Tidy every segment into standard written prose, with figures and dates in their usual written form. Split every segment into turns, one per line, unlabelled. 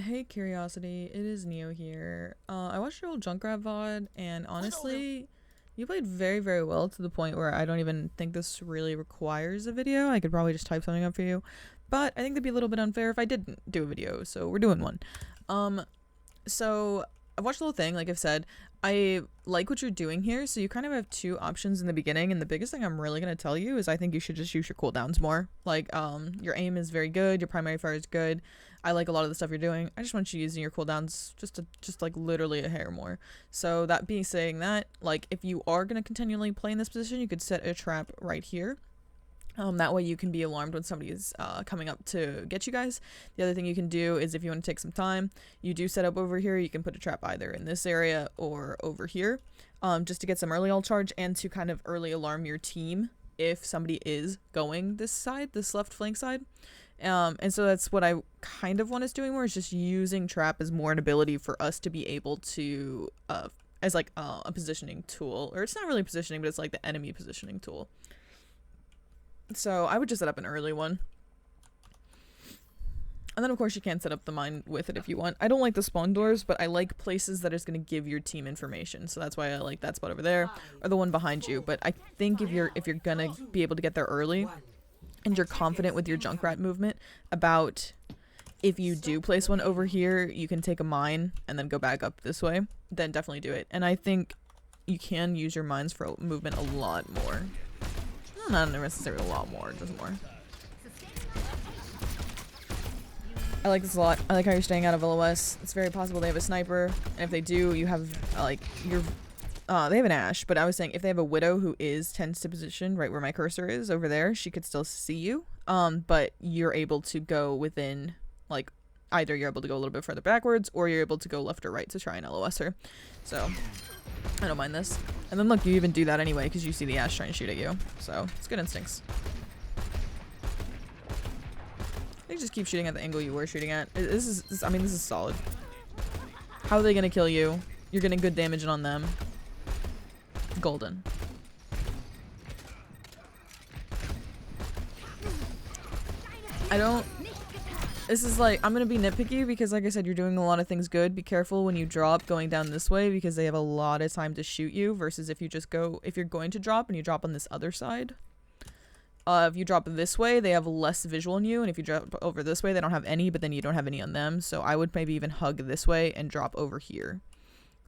Hey Curiosity, it is Neo here. I watched your old Junkrat VOD, and honestly, you played very, very well to the point where I don't even think this really requires a video. I could probably just type something up for you, but I think that'd be a little bit unfair if I didn't do a video, so we're doing one. So I've watched the whole thing, like I've said. I like what you're doing here, so you kind of have two options in the beginning, and the biggest thing I'm really going to tell you is I think you should just use your cooldowns more. Like, your aim is very good, your primary fire is good. I like a lot of the stuff you're doing. I just want you using your cooldowns just like literally a hair more. So that being saying that, like, if you are going to continually play in this position, you could set a trap right here. That way you can be alarmed when somebody is coming up to get you guys. The other thing you can do is if you want to take some time, you do set up over here, you can put a trap either in this area or over here, just to get some early ult charge and to kind of early alarm your team if somebody is going this side, this left flank side. And so that's what I kind of want us doing more, is just using trap as more an ability for us to be able to, as like a positioning tool. Or it's not really positioning, but it's like the enemy positioning tool. So I would just set up an early one. And then of course you can set up the mine with it if you want. I don't like the spawn doors, but I like places that is going to give your team information. So that's why I like that spot over there, or the one behind you. But I think if you're gonna be able to get there early, and you're confident with your Junkrat movement about if you do place one over here, you can take a mine and then go back up this way, then definitely do it. And I think you can use your mines for movement a lot more. Not necessarily a lot more, just more. I like this a lot. I like how you're staying out of LOS. It's very possible they have a sniper, and if they do, you have like your they have an Ash, but I was saying if they have a Widow who tends to position right where my cursor is over there, she could still see you. But you're able to go within, like, either you're able to go a little bit further backwards or you're able to go left or right to try and LOS her. So I don't mind this. And then look, you even do that anyway because you see the Ash trying to shoot at you. So it's good instincts. You just keep shooting at the angle you were shooting at. This is solid. How are they gonna kill you? You're getting good damage on them. Golden. This is like, I'm gonna be nitpicky because like I said, you're doing a lot of things good. Be careful when you drop going down this way because they have a lot of time to shoot you versus if you're going to drop and you drop on this other side. If you drop this way, they have less visual on you, and if you drop over this way, they don't have any, but then you don't have any on them. So I would maybe even hug this way and drop over here.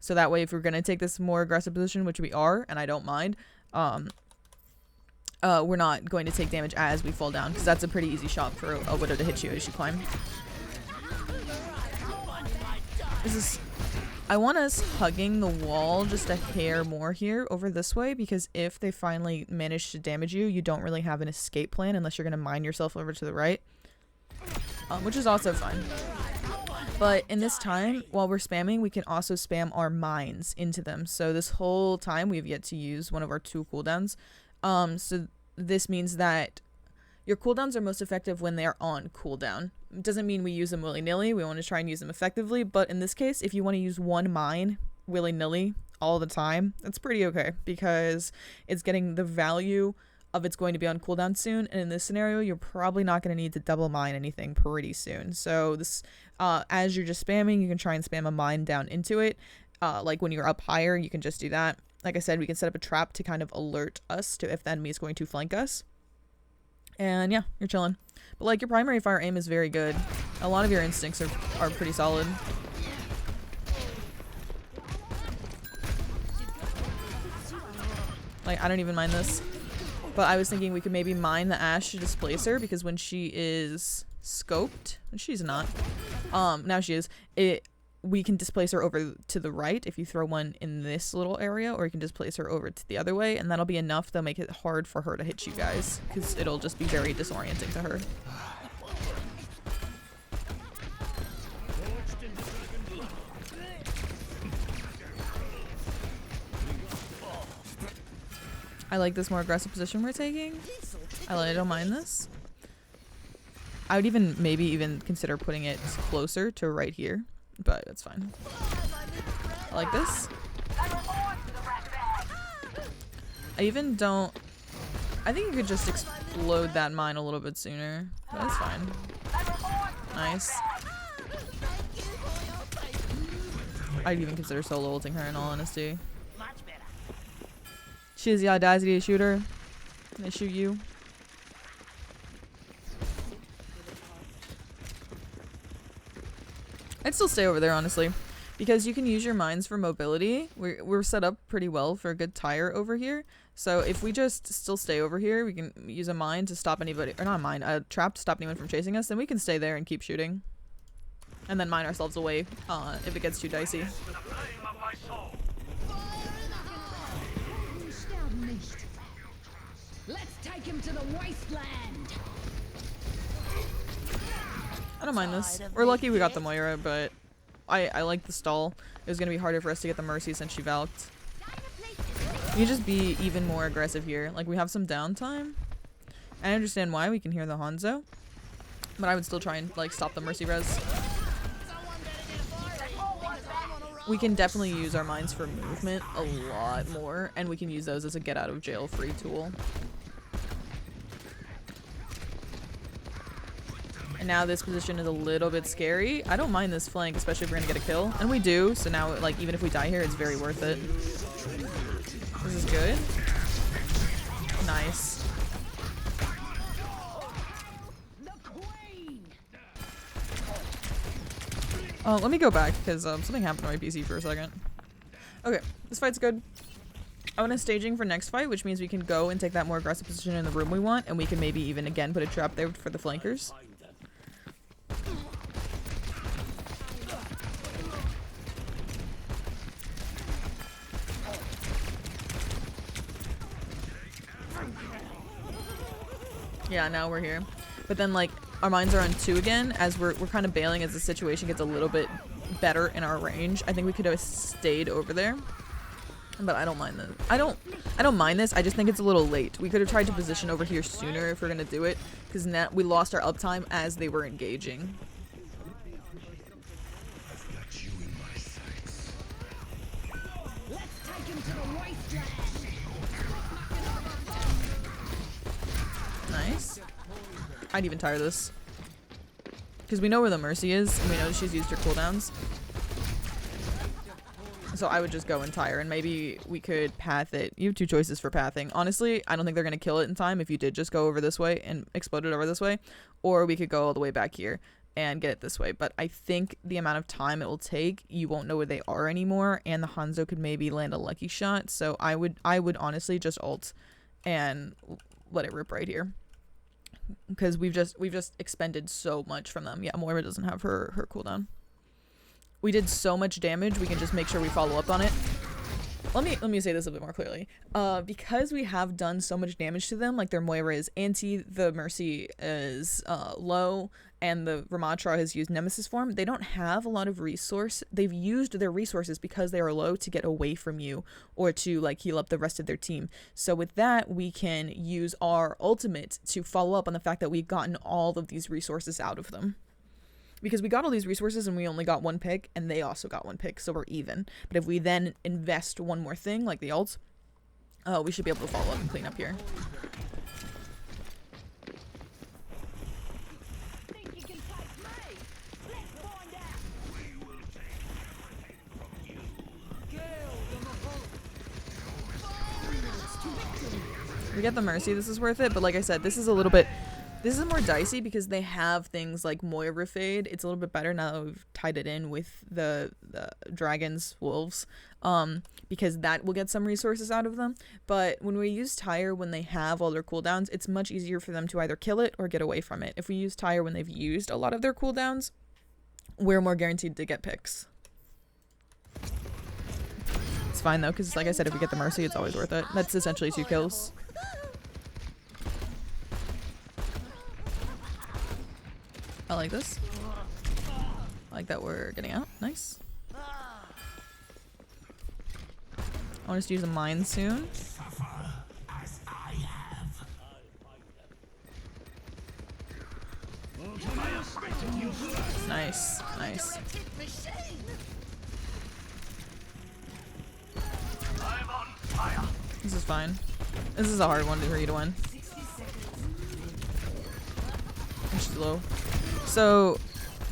So that way, if we're going to take this more aggressive position, which we are, and I don't mind, we're not going to take damage as we fall down, because that's a pretty easy shot for a Widow to hit you as you climb. I want us hugging the wall just a hair more here over this way, because if they finally manage to damage you, you don't really have an escape plan unless you're going to mine yourself over to the right, which is also fine. But in this time, while we're spamming, we can also spam our mines into them. So this whole time, we have yet to use one of our 2 cooldowns. So this means that your cooldowns are most effective when they are on cooldown. It doesn't mean we use them willy-nilly. We want to try and use them effectively. But in this case, if you want to use one mine willy-nilly all the time, that's pretty okay. Because it's getting the value of it's going to be on cooldown soon, and in this scenario you're probably not going to need to double mine anything pretty soon. So this as you're just spamming, you can try and spam a mine down into it. Like when you're up higher, you can just do that. Like I said, we can set up a trap to kind of alert us to if the enemy is going to flank us, and yeah, you're chilling. But like, your primary fire aim is very good. A lot of your instincts are pretty solid. Like, I don't even mind this. But I was thinking we could maybe mine the Ash to displace her, because when she is scoped, and she's not, now she is, we can displace her over to the right if you throw one in this little area, or you can displace her over to the other way, and that'll be enough to make it hard for her to hit you guys, because it'll just be very disorienting to her. I like this more aggressive position we're taking. I don't mind this. I would maybe even consider putting it closer to right here, but that's fine. I like this. I think you could just explode that mine a little bit sooner, but that's fine. Nice. I'd even consider solo ulting her in all honesty. She has the audacity to shoot her. They shoot you. I'd still stay over there, honestly, because you can use your mines for mobility. We're set up pretty well for a good tire over here. So if we just still stay over here, we can use a mine to stop anybody, or not a mine, a trap to stop anyone from chasing us. Then we can stay there and keep shooting, and then mine ourselves away if it gets too dicey.
Let's take him to the wasteland.
I don't mind this. We're lucky we got the Moira, but I like the stall. It was going to be harder for us to get the Mercy since she valked. You just be even more aggressive here. Like, we have some downtime. I understand why. We can hear the Hanzo. But I would still try and, like, stop the Mercy res. We can definitely use our mines for movement a lot more. And we can use those as a get-out-of-jail-free tool. And now this position is a little bit scary. I don't mind this flank, especially if we're gonna get a kill. And we do, so now, like, even if we die here, it's very worth it. This is good. Nice. Let me go back, because something happened to my PC for a second. Okay, this fight's good. I want a staging for next fight, which means we can go and take that more aggressive position in the room we want, and we can maybe even, again, put a trap there for the flankers. Yeah, now we're here. But then, like, our mines are on 2 again, as we're kind of bailing as the situation gets a little bit better in our range. I think we could have stayed over there. But I don't mind this. I don't mind this. I just think it's a little late. We could have tried to position over here sooner if we're gonna do it, because now we lost our uptime as they were engaging. Nice. I'd even tire this, because we know where the Mercy is, and we know she's used her cooldowns. So I would just go and tire, and maybe we could path it. You have 2 choices for pathing. Honestly, I don't think they're going to kill it in time if you did just go over this way and explode it over this way. Or we could go all the way back here and get it this way. But I think the amount of time it will take, you won't know where they are anymore, and the Hanzo could maybe land a lucky shot. So I would honestly just ult and let it rip right here. Because we've just expended so much from them. Yeah, Moira doesn't have her cooldown. We did so much damage, we can just make sure we follow up on it. Let me say this a bit more clearly. Because we have done so much damage to them, like their Moira is anti, the Mercy is low, and the Ramatra has used Nemesis form, they don't have a lot of resource. They've used their resources because they are low to get away from you, or to like heal up the rest of their team. So with that, we can use our ultimate to follow up on the fact that we've gotten all of these resources out of them. Because we got all these resources and we only got 1 pick, and they also got 1 pick, so we're even. But if we then invest one more thing, like the ults, we should be able to follow up and clean up here. We get the Mercy, this is worth it, but like I said, this is more dicey because they have things like Moira Fade. It's a little bit better now that we've tied it in with the dragons, wolves, because that will get some resources out of them. But when we use Tire when they have all their cooldowns, it's much easier for them to either kill it or get away from it. If we use Tire when they've used a lot of their cooldowns, we're more guaranteed to get picks. It's fine though, because like I said, if we get the Mercy, it's always worth it. That's essentially 2 kills. I like this. I like that we're getting out. Nice. I want us to use a mine soon. Nice. Nice. This is fine. This is a hard one for you to win. And she's low. So,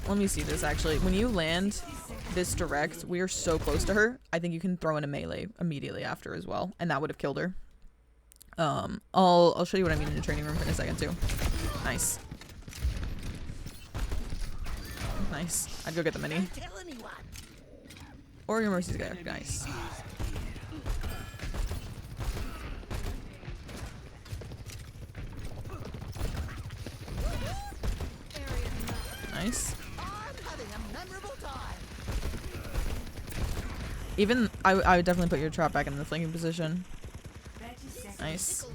let me see this actually. When you land this direct, we are so close to her. I think you can throw in a melee immediately after as well, and that would have killed her. I'll show you what I mean in the training room in a second too. Nice. Nice. I'd go get the mini. Or your Mercy's guy. Nice. Nice. Even I would definitely put your trap back in the flanking position. Nice.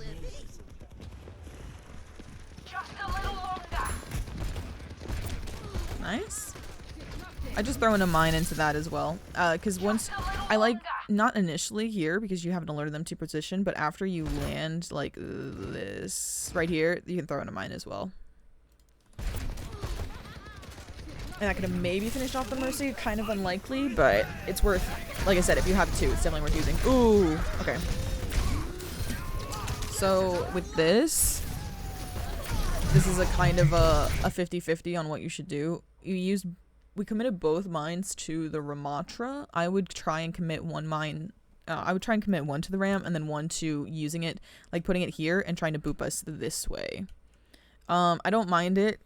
Nice. I just throw in a mine into that as well. Because once I like not initially here because you haven't alerted them to position, but after you land like this right here, you can throw in a mine as well. And that could have maybe finished off the Mercy. Kind of unlikely, but it's worth, like I said, if you have two, it's definitely worth using. Ooh, okay. So with this is a kind of a 50-50 on what you should do. We committed both mines to the Ramatra. I would try and commit one mine. I would try and commit one to the ram and then one to using it, like putting it here and trying to boop us this way. I don't mind it.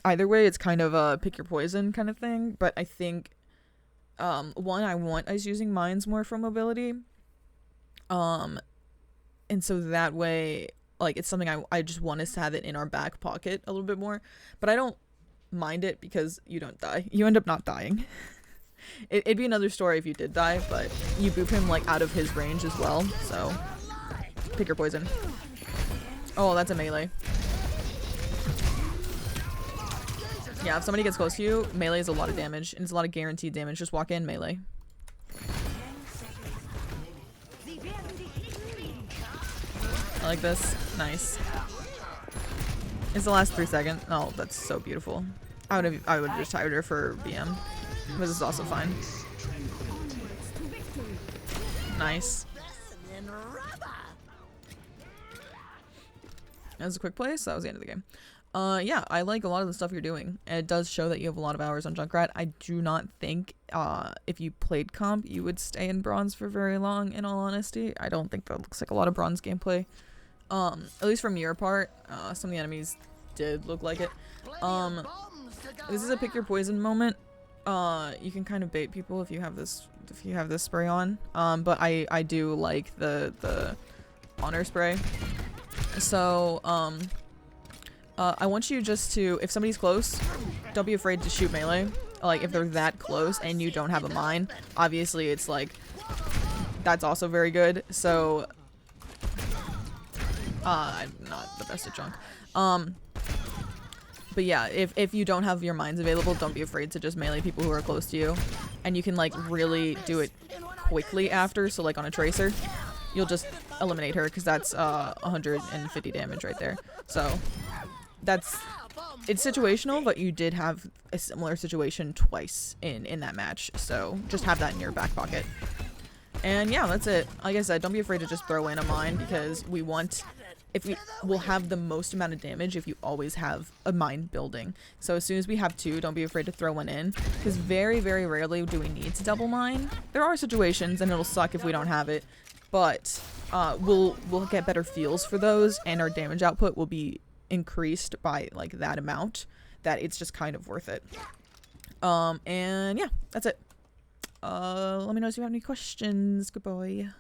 Either way, it's kind of a pick your poison kind of thing, but I think, one, I want us using mines more for mobility, and so that way, like, it's something I just want us to have it in our back pocket a little bit more, but I don't mind it because you don't die. You end up not dying. It'd be another story if you did die, but you boop him, like, out of his range as well, so pick your poison. Oh, that's a melee. Yeah, if somebody gets close to you, melee is a lot of damage, and it's a lot of guaranteed damage. Just walk in, melee. I like this. Nice. It's the last 3 seconds. Oh, that's so beautiful. I would have just tired her for BM. But this is also fine. Nice. That was a quick play, so that was the end of the game. Yeah, I like a lot of the stuff you're doing. And it does show that you have a lot of hours on Junkrat. I do not think, if you played comp, you would stay in bronze for very long, in all honesty. I don't think that looks like a lot of bronze gameplay. At least from your part, some of the enemies did look like it. This is a pick your poison moment. You can kind of bait people if you have this spray on. But I do like the honor spray. So, I want you just to, if somebody's close, don't be afraid to shoot melee. Like, if they're that close and you don't have a mine, obviously it's like, that's also very good. So, I'm not the best at junk. But yeah, if you don't have your mines available, don't be afraid to just melee people who are close to you. And you can, like, really do it quickly after, so like on a tracer, you'll just eliminate her, because that's 150 damage right there. So, it's situational, but you did have a similar situation twice in that match, so just have that in your back pocket. And yeah, that's it. Like I said, don't be afraid to just throw in a mine, because we'll have the most amount of damage if you always have a mine building. So as soon as we have two, don't be afraid to throw one in, because very, very rarely do we need to double mine. There are situations, and it'll suck if we don't have it, but we'll get better feels for those, and our damage output will be increased by like that amount that it's just kind of worth it. And yeah, that's it. Let me know if you have any questions. Goodbye.